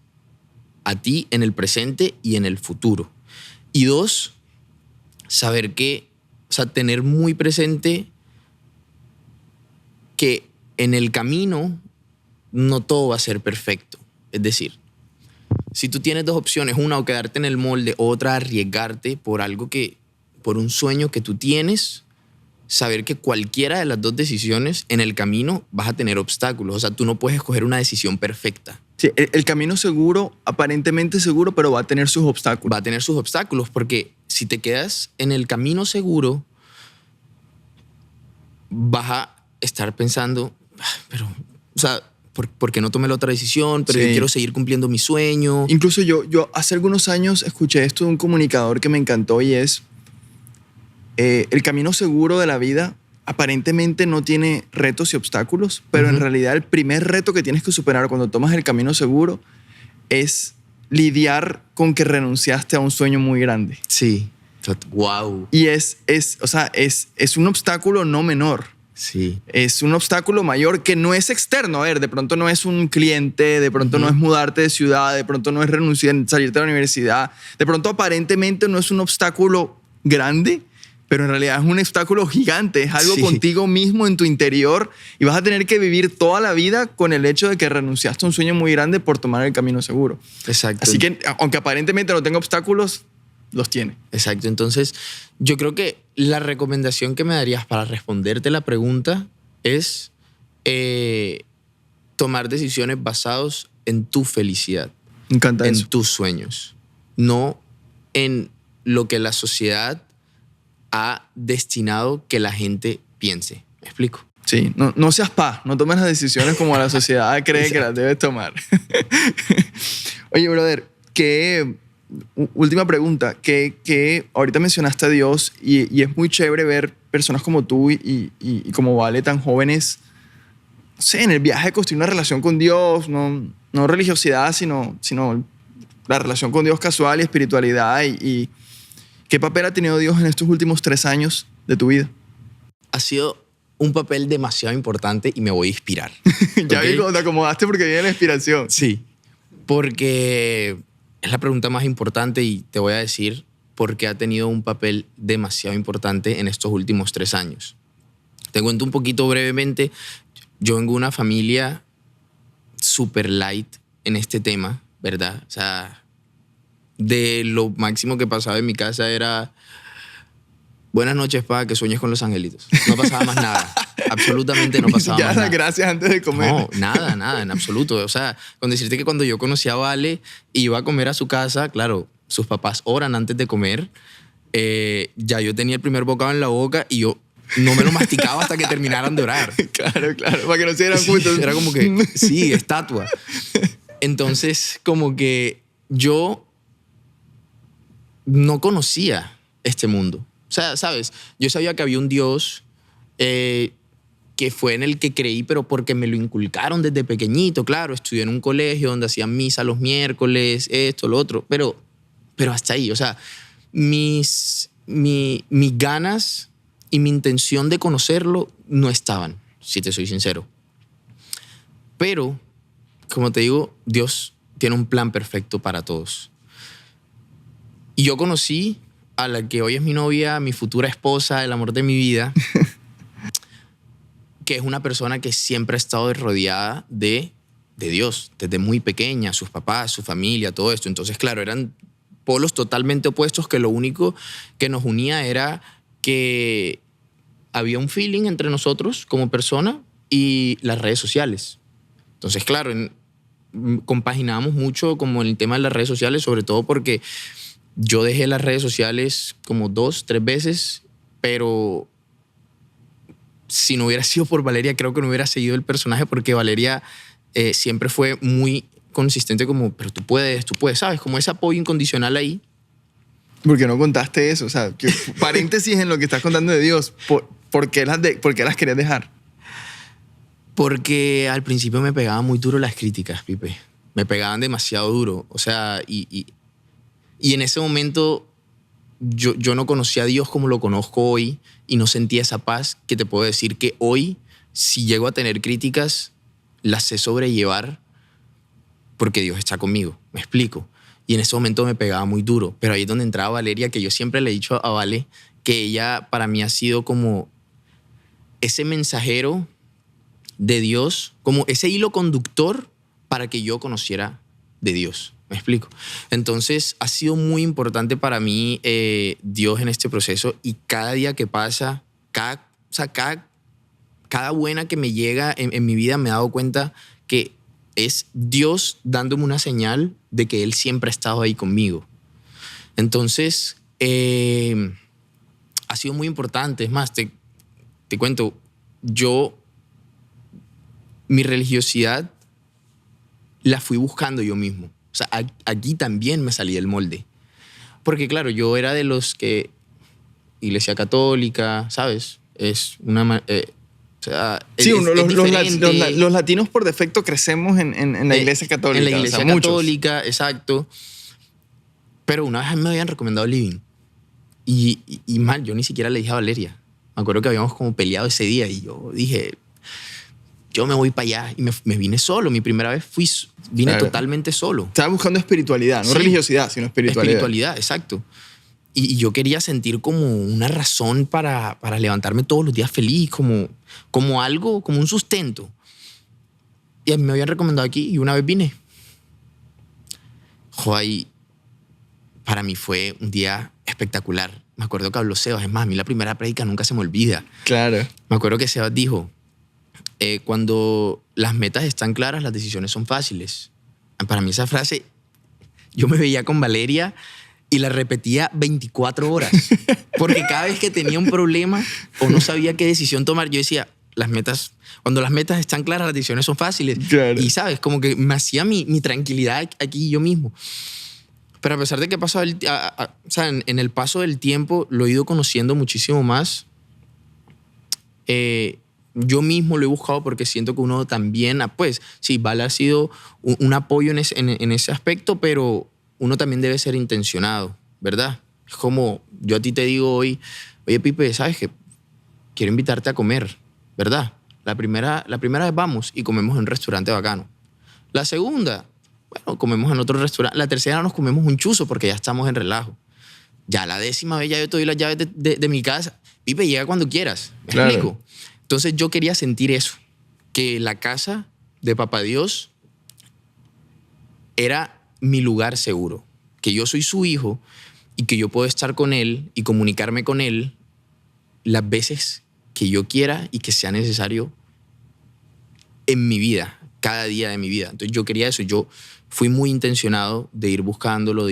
Speaker 2: a ti en el presente y en el futuro. Y 2, saber que, o sea, tener muy presente que en el camino no todo va a ser perfecto. Es decir, si tú tienes 2 opciones, una o quedarte en el molde, otra arriesgarte por por un sueño que tú tienes, saber que cualquiera de las 2 decisiones en el camino vas a tener obstáculos. O sea, tú no puedes escoger una decisión perfecta.
Speaker 1: Sí, el camino seguro, aparentemente seguro, pero va a tener sus obstáculos.
Speaker 2: Va a tener sus obstáculos porque si te quedas en el camino seguro, vas a estar pensando, pero, o sea, ¿por qué no tomé la otra decisión? Pero
Speaker 1: Sí.
Speaker 2: yo quiero seguir cumpliendo mi sueño.
Speaker 1: Incluso yo hace algunos años escuché esto de un comunicador que me encantó y es el camino seguro de la vida aparentemente no tiene retos y obstáculos, pero en realidad el primer reto que tienes que superar cuando tomas el camino seguro es lidiar con que renunciaste a un sueño muy grande.
Speaker 2: Sí. Wow.
Speaker 1: Y o sea, es un obstáculo no menor.
Speaker 2: Sí.
Speaker 1: Es un obstáculo mayor que no es externo. A ver, de pronto no es un cliente, de pronto no es mudarte de ciudad, de pronto no es renunciar, salirte de la universidad. De pronto aparentemente no es un obstáculo grande, pero en realidad es un obstáculo gigante. Es algo
Speaker 2: Sí.
Speaker 1: contigo mismo en tu interior y vas a tener que vivir toda la vida con el hecho de que renunciaste a un sueño muy grande por tomar el camino seguro.
Speaker 2: Exacto.
Speaker 1: Así que aunque aparentemente no tenga obstáculos, los tiene.
Speaker 2: Exacto. Entonces, yo creo que la recomendación que me darías para responderte la pregunta es tomar decisiones basadas en tu felicidad,
Speaker 1: Me encanta
Speaker 2: en
Speaker 1: eso.
Speaker 2: tus sueños, no en lo que la sociedad ha destinado que la gente piense. ¿Me explico?
Speaker 1: Sí, no seas no tomes las decisiones como la sociedad cree que las debes tomar. Oye, brother, última pregunta, que ahorita mencionaste a Dios y es muy chévere ver personas como tú y como Vale tan jóvenes, no sé, en el viaje de construir una relación con Dios, no religiosidad, sino la relación con Dios casual y espiritualidad y ¿qué papel ha tenido Dios en estos últimos 3 años de tu vida?
Speaker 2: Ha sido un papel demasiado importante y me voy a inspirar.
Speaker 1: Ya
Speaker 2: ¿Ok?
Speaker 1: vi cómo te acomodaste porque viene la inspiración.
Speaker 2: Sí, porque es la pregunta más importante y te voy a decir por qué ha tenido un papel demasiado importante en estos últimos 3 años. Te cuento un poquito brevemente. Yo vengo de una familia super light en este tema, ¿verdad? O sea, de lo máximo que pasaba en mi casa era buenas noches, pa, que sueñes con los angelitos. No pasaba más nada. Absolutamente no pasaba
Speaker 1: Ya
Speaker 2: más
Speaker 1: las
Speaker 2: nada.
Speaker 1: gracias antes de comer.
Speaker 2: No, nada, en absoluto. O sea, con decirte que cuando yo conocí a Vale, iba a comer a su casa, claro, sus papás oran antes de comer, ya yo tenía el primer bocado en la boca y yo no me lo masticaba hasta que terminaran de orar.
Speaker 1: Claro, para que no se dieran
Speaker 2: Sí,
Speaker 1: cuenta.
Speaker 2: era como que, sí, estatua. Entonces, como que yo no conocía este mundo. O sea, ¿sabes? Yo sabía que había un Dios que fue en el que creí, pero porque me lo inculcaron desde pequeñito. Claro, estudié en un colegio donde hacían misa los miércoles, esto, lo otro, pero hasta ahí. O sea, mis ganas y mi intención de conocerlo no estaban, si te soy sincero. Pero, como te digo, Dios tiene un plan perfecto para todos. Y yo conocí a la que hoy es mi novia, mi futura esposa, el amor de mi vida, que es una persona que siempre ha estado rodeada de Dios, desde muy pequeña, sus papás, su familia, todo esto. Entonces, claro, eran polos totalmente opuestos que lo único que nos unía era que había un feeling entre nosotros como persona y las redes sociales. Entonces, claro, compaginábamos mucho como en el tema de las redes sociales, sobre todo porque yo dejé las redes sociales como 2, 3 veces, pero si no hubiera sido por Valeria, creo que no hubiera seguido el personaje porque Valeria siempre fue muy consistente como, pero tú puedes, ¿sabes? Como ese apoyo incondicional ahí.
Speaker 1: ¿Por qué no contaste eso? O sea, paréntesis en lo que estás contando de Dios. ¿Por qué las querías dejar?
Speaker 2: Porque al principio me pegaban muy duro las críticas, Pipe. me pegaban demasiado duro. O sea, y en ese momento yo no conocía a Dios como lo conozco hoy y no sentía esa paz que te puedo decir que hoy, si llego a tener críticas, las sé sobrellevar porque Dios está conmigo. Me explico. Y en ese momento me pegaba muy duro. Pero ahí es donde entraba Valeria, que yo siempre le he dicho a Vale que ella para mí ha sido como ese mensajero de Dios, como ese hilo conductor para que yo conociera de Dios. ¿Me explico? Entonces ha sido muy importante para mí Dios en este proceso, y cada día que pasa, cada buena que me llega en mi vida, me he dado cuenta que es Dios dándome una señal de que Él siempre ha estado ahí conmigo. Entonces ha sido muy importante. Es más, te cuento, mi religiosidad la fui buscando yo mismo. O sea, aquí también me salí del molde. Porque claro, yo era de los que, Iglesia Católica, ¿sabes? Es una...
Speaker 1: sí,
Speaker 2: diferente.
Speaker 1: los latinos por defecto crecemos en la Iglesia Católica.
Speaker 2: En la Iglesia
Speaker 1: o sea,
Speaker 2: Católica, exacto. Pero una vez me habían recomendado Living. Y mal, yo ni siquiera le dije a Valeria. Me acuerdo que habíamos como peleado ese día y yo dije, yo me voy para allá, y me vine solo. Mi primera vez vine
Speaker 1: claro,
Speaker 2: totalmente solo.
Speaker 1: Estaba buscando espiritualidad, no religiosidad, sino espiritualidad.
Speaker 2: Espiritualidad, exacto. Y yo quería sentir como una razón para levantarme todos los días feliz, como algo, como un sustento. Y a mí me habían recomendado aquí y una vez vine. Joder, para mí fue un día espectacular. Me acuerdo que habló Sebas. Es más, a mí la primera prédica nunca se me olvida.
Speaker 1: Claro.
Speaker 2: Me acuerdo que Sebas dijo, cuando las metas están claras, las decisiones son fáciles. Para mí esa frase, yo me veía con Valeria y la repetía 24 horas. Porque cada vez que tenía un problema o no sabía qué decisión tomar, yo decía, cuando las metas están claras, las decisiones son fáciles.
Speaker 1: Claro.
Speaker 2: Y, ¿sabes? Como que me hacía mi tranquilidad aquí yo mismo. Pero a pesar de que pasaba o sea, en el paso del tiempo lo he ido conociendo muchísimo más. Yo mismo lo he buscado porque siento que uno también, pues sí, Vale ha sido un apoyo en ese aspecto, pero uno también debe ser intencionado, ¿verdad? Es como yo a ti te digo hoy, oye Pipe, ¿sabes qué? Quiero invitarte a comer, ¿verdad? La primera vez vamos y comemos en un restaurante bacano. La segunda, bueno, comemos en otro restaurante. La tercera nos comemos un chuzo porque ya estamos en relajo. Ya la 10ª vez ya yo te doy las llaves de mi casa. Pipe, llega cuando quieras. ¿Me
Speaker 1: claro.
Speaker 2: explico? Entonces yo quería sentir eso, que la casa de Papá Dios era mi lugar seguro, que yo soy su hijo y que yo puedo estar con él y comunicarme con él las veces que yo quiera y que sea necesario en mi vida, cada día de mi vida. Entonces yo quería eso. Yo fui muy intencionado de ir buscándolo,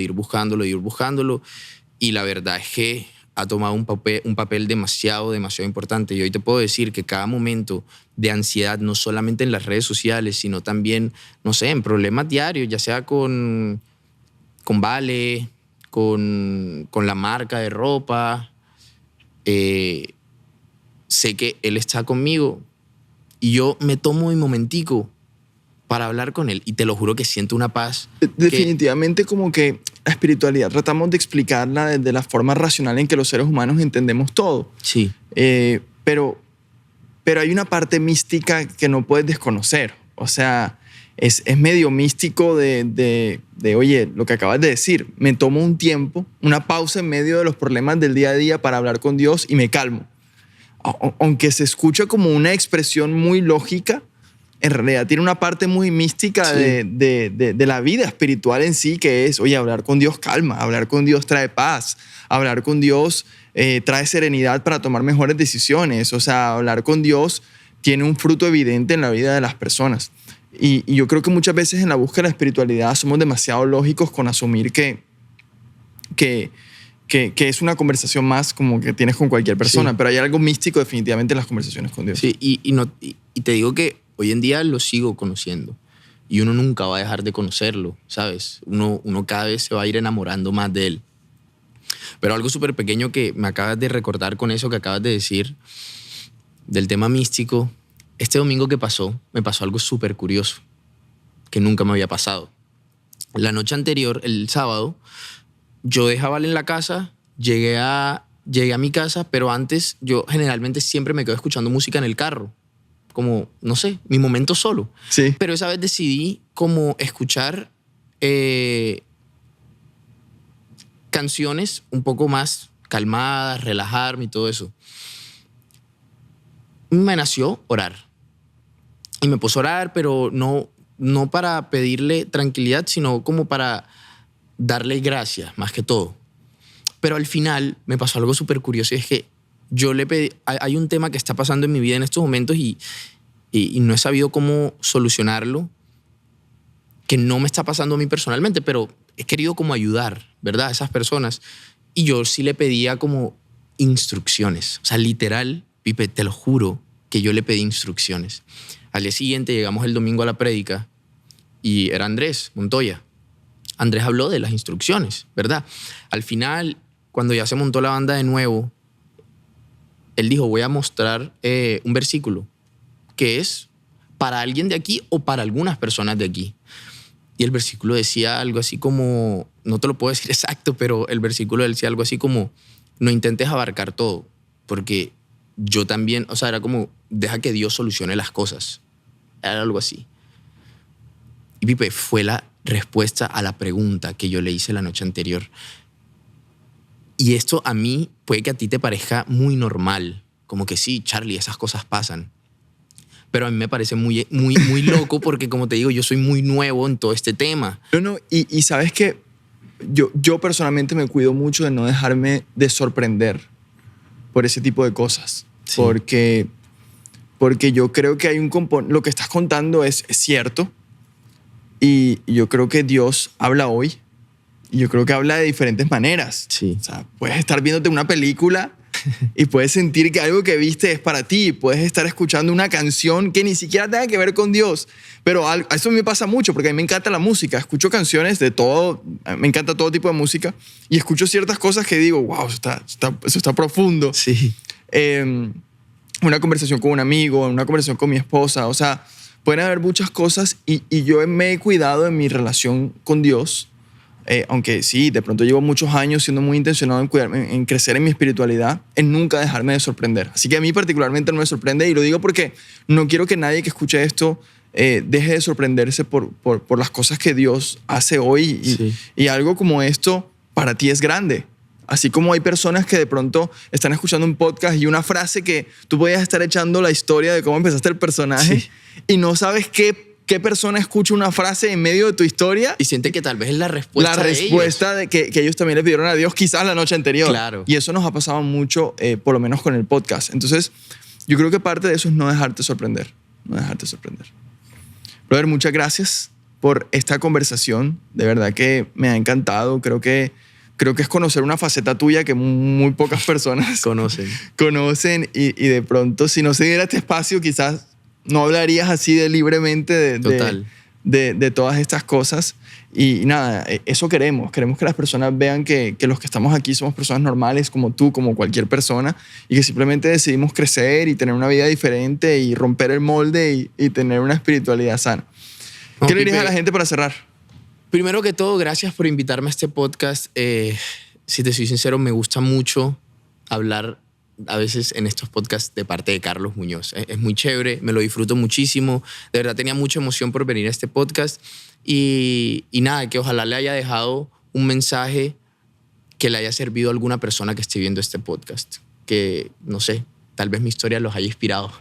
Speaker 2: y la verdad es que ha tomado un papel demasiado importante. Y hoy te puedo decir que cada momento de ansiedad, no solamente en las redes sociales, sino también, no sé, en problemas diarios, ya sea con Vale, con la marca de ropa, sé que él está conmigo y yo me tomo mi momentico para hablar con él y te lo juro que siento una paz.
Speaker 1: Definitivamente como que la espiritualidad tratamos de explicarla desde la forma racional en que los seres humanos entendemos todo.
Speaker 2: Sí.
Speaker 1: Pero hay una parte mística que no puedes desconocer. O sea, es medio místico de, oye, lo que acabas de decir, me tomo un tiempo, una pausa en medio de los problemas del día a día para hablar con Dios y me calmo. Aunque se escucha como una expresión muy lógica, en realidad tiene una parte muy mística
Speaker 2: sí.
Speaker 1: de la vida espiritual en sí, que es, oye, hablar con Dios calma, hablar con Dios trae paz, hablar con Dios trae serenidad para tomar mejores decisiones. O sea, hablar con Dios tiene un fruto evidente en la vida de las personas. Y yo creo que muchas veces en la búsqueda de la espiritualidad somos demasiado lógicos con asumir que es una conversación más como que tienes con cualquier persona, sí. Pero hay algo místico definitivamente en las conversaciones con Dios.
Speaker 2: Sí, y te digo que hoy en día lo sigo conociendo y uno nunca va a dejar de conocerlo, ¿sabes? Uno cada vez se va a ir enamorando más de él. Pero algo súper pequeño que me acabas de recordar con eso que acabas de decir del tema místico, este domingo que pasó, me pasó algo súper curioso que nunca me había pasado. la noche anterior, el sábado, yo dejé a Vale en la casa, llegué a mi casa, pero antes yo generalmente siempre me quedo escuchando música en el carro. Como, no sé, mi momento solo.
Speaker 1: Sí.
Speaker 2: Pero esa vez decidí como escuchar canciones un poco más calmadas, relajarme y todo eso. Me nació orar. Y me puse a orar, pero no para pedirle tranquilidad, sino como para darle gracias, más que todo. Pero al final me pasó algo súper curioso y es que yo le pedí, hay un tema que está pasando en mi vida en estos momentos y no he sabido cómo solucionarlo, que no me está pasando a mí personalmente, pero he querido como ayudar, ¿verdad? A esas personas. Y yo sí le pedía como instrucciones. O sea, literal, Pipe, te lo juro que yo le pedí instrucciones. Al día siguiente llegamos el domingo a la prédica y era Andrés Montoya. Andrés habló de las instrucciones, ¿verdad? Al final, cuando ya se montó la banda de nuevo, él dijo, voy a mostrar un versículo que es para alguien de aquí o para algunas personas de aquí. Y el versículo decía algo así como, no te lo puedo decir exacto, pero el versículo decía algo así como, no intentes abarcar todo, porque yo también, o sea, era como, deja que Dios solucione las cosas. Era algo así. Y Pipe, fue la respuesta a la pregunta que yo le hice la noche anterior. Y esto a mí, puede que a ti te parezca muy normal, como que sí, Charlie, esas cosas pasan. Pero a mí me parece muy, muy, muy loco porque, como te digo, yo soy muy nuevo en todo este tema.
Speaker 1: No, y sabes que yo personalmente me cuido mucho de no dejarme de sorprender por ese tipo de cosas. Sí. Porque yo creo que hay un componente, lo que estás contando es cierto y yo creo que Dios habla hoy y yo creo que habla de diferentes maneras.
Speaker 2: Sí.
Speaker 1: O sea, puedes estar viéndote una película y puedes sentir que algo que viste es para ti. Puedes estar escuchando una canción que ni siquiera tenga que ver con Dios. Pero eso me pasa mucho porque a mí me encanta la música. Escucho canciones de todo, me encanta todo tipo de música y escucho ciertas cosas que digo, wow, eso está profundo.
Speaker 2: Sí.
Speaker 1: Una conversación con un amigo, una conversación con mi esposa. O sea, pueden haber muchas cosas y yo me he cuidado en mi relación con Dios. Aunque sí, de pronto llevo muchos años siendo muy intencionado en cuidarme, en crecer en mi espiritualidad, en nunca dejarme de sorprender. Así que a mí particularmente no me sorprende y lo digo porque no quiero que nadie que escuche esto deje de sorprenderse por las cosas que Dios hace hoy.
Speaker 2: Sí.
Speaker 1: Y algo como esto para ti es grande. Así como hay personas que de pronto están escuchando un podcast y una frase que tú podías estar echando la historia de cómo empezaste el personaje
Speaker 2: sí.
Speaker 1: y no sabes qué persona escucha una frase en medio de tu historia
Speaker 2: y siente que tal vez es la respuesta
Speaker 1: de respuesta de que ellos también le pidieron a Dios quizás la noche anterior.
Speaker 2: Claro.
Speaker 1: Y eso nos ha pasado mucho, por lo menos con el podcast. Entonces, yo creo que parte de eso es no dejarte sorprender. No dejarte sorprender. Brother, muchas gracias por esta conversación. De verdad que me ha encantado. Creo que es conocer una faceta tuya que muy pocas personas conocen y de pronto, si no se diera este espacio, quizás no hablarías así de libremente de todas estas cosas. Y nada, eso queremos. Queremos que las personas vean que los que estamos aquí somos personas normales como tú, como cualquier persona, y que simplemente decidimos crecer y tener una vida diferente y romper el molde y tener una espiritualidad sana.
Speaker 2: No,
Speaker 1: ¿Qué le dirías a la gente para cerrar?
Speaker 2: Primero que todo, gracias por invitarme a este podcast. Si te soy sincero, me gusta mucho hablar a veces en estos podcasts de parte de Carlos Muñoz. Es muy chévere, me lo disfruto muchísimo. De verdad tenía mucha emoción por venir a este podcast y nada, que ojalá le haya dejado un mensaje que le haya servido a alguna persona que esté viendo este podcast. Que, no sé, tal vez mi historia los haya inspirado.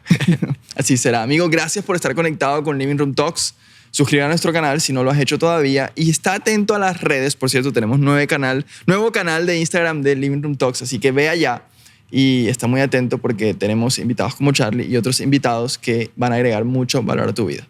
Speaker 1: Así será. Amigo, gracias por estar conectado con Living Room Talks. Suscríbete a nuestro canal si no lo has hecho todavía y está atento a las redes. Por cierto, tenemos nuevo canal de Instagram de Living Room Talks, así que ve allá y está muy atento porque tenemos invitados como Charlie y otros invitados que van a agregar mucho valor a tu vida.